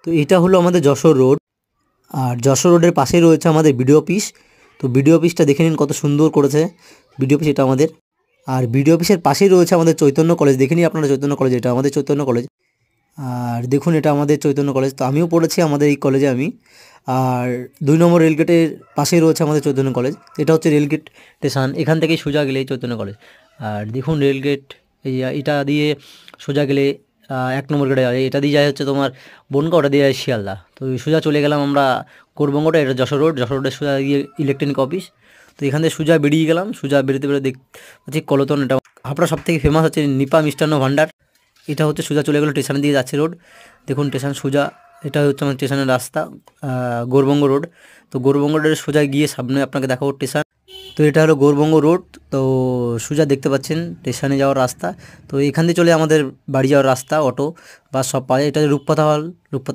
তো এটা হলো আমাদের যশোর রোড, আর যশোর রোডের পাশেই রয়েছে আমাদের বিডিও অফিস। তো বিডিও অফিসটা দেখে নিন কত সুন্দর করেছে বিডিও অফিস, এটা আমাদের। আর বিডিও অফিসের পাশেই রয়েছে আমাদের চৈতন্য কলেজ, দেখে নিন আপনারা চৈতন্য কলেজ, এটা আমাদের চৈতন্য কলেজ। আর দেখুন এটা আমাদের চৈতন্য কলেজ, তো আমিও পড়েছি আমাদের এই কলেজে আমি। আর 2 নম্বর রেলগেটের পাশেই রয়েছে আমাদের চৈতন্য কলেজ, এটা হচ্ছে রেলগেট স্টেশন, এখান থেকেই সোজা গেলেই চৈতন্য কলেজ। আর দেখুন রেলগেট, এই এটা দিয়ে সোজা গেলে 1 নম্বর গেটে যায়, এটা দিয়ে যায় হচ্ছে তোমার বনগাঁ, ওটা দিয়ে যায় শিয়ালদা। তো সোজা চলে গেলাম আমরা কোরবঙ্গটা, এটা যশোর রোড, যশোর রোডের সোজা গিয়ে ইলেকট্রনিক অফিস। তো এখান থেকে সোজা বেরিয়ে গেলাম, সোজা বেরোতে বেরোতে হচ্ছে কলতন, এটা হাবড়া সব থেকে ফেমাস হচ্ছে নিপা মিষ্টান্ন ভাণ্ডার। এটা হচ্ছে সোজা চলে গেলো স্টেশনের দিকে যাচ্ছে রোড, দেখুন স্টেশন সোজা, এটা হচ্ছে আমার স্টেশনের রাস্তা, গৌরবঙ্গ রোড। তো গৌরবঙ্গ রোডের সোজা গিয়ে সামনে আপনাকে দেখাবো স্টেশন। তো এটা হলো গৌরবঙ্গ রোড, তো সোজা দেখতে পাচ্ছেন স্টেশনে যাওয়ার রাস্তা। তো এখান দিয়ে চলে আমাদের বাড়ি যাওয়ার রাস্তা, অটো বাস সব পাওয়া যায়। এটা রূপপাতা হল, রূপপাতা